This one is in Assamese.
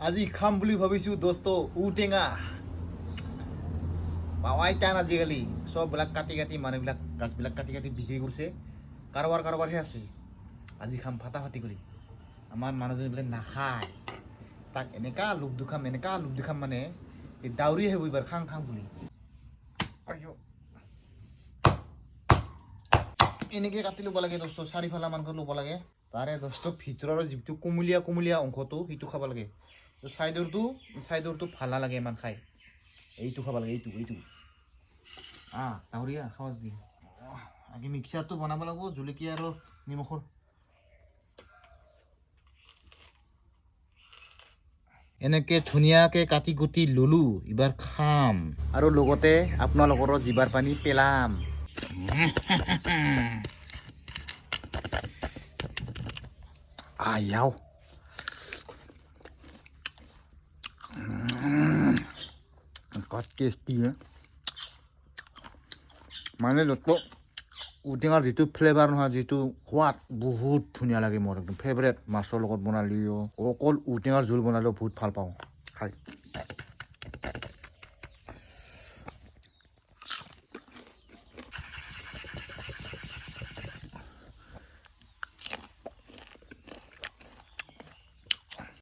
আজি খাম বুলি ভাবিছোঁ দোস্ত ঔটেঙা পাৱাই টান আজিকালি চববিলাক কাটি কাটি মানুহবিলাক গাছবিলাক কাটি কাটি বিক্ৰী কৰিছে কাৰোবাৰহে আছে আজি খাম ফাটাফাটি কৰি আমাৰ মানুহজনে বোলে নাখায় তাক এনেকা লোভ দুখাম মানে দাউৰি আহিব এইবাৰ খাং খাং বুলি এনেকৈ কাটি ল'ব লাগে দোস্ত চাৰিফালা মানকৈ ল'ব লাগে তাৰে দোস্ত ভিতৰৰ যিটো কোমলীয়া অংশটো সেইটো খাব লাগে চাইডৰটো ভাল নালাগে ইমান খাই এইটো খাব লাগে এইটো ডাউৰীয়া খাওঁ যদি আগে মিক্সাৰটো বনাব লাগিব জলকীয়া আৰু নিমখৰ এনেকৈ ধুনীয়াকৈ কাটি কুটি ল'লোঁ এইবাৰ খাম আৰু লগতে আপোনালোকৰো জিভাৰ পানী পেলাম আয়াও God tasty মানে দোস্ত ঔটেঙাৰ যিটো ফ্লেভাৰ নহয় যিটো সোৱাদ বহুত ধুনীয়া লাগে মোৰ একদম ফেভৰেট মাছৰ লগত বনালেও অকল ঔটেঙাৰ জোল বনালেও বহুত ভাল পাওঁ খাই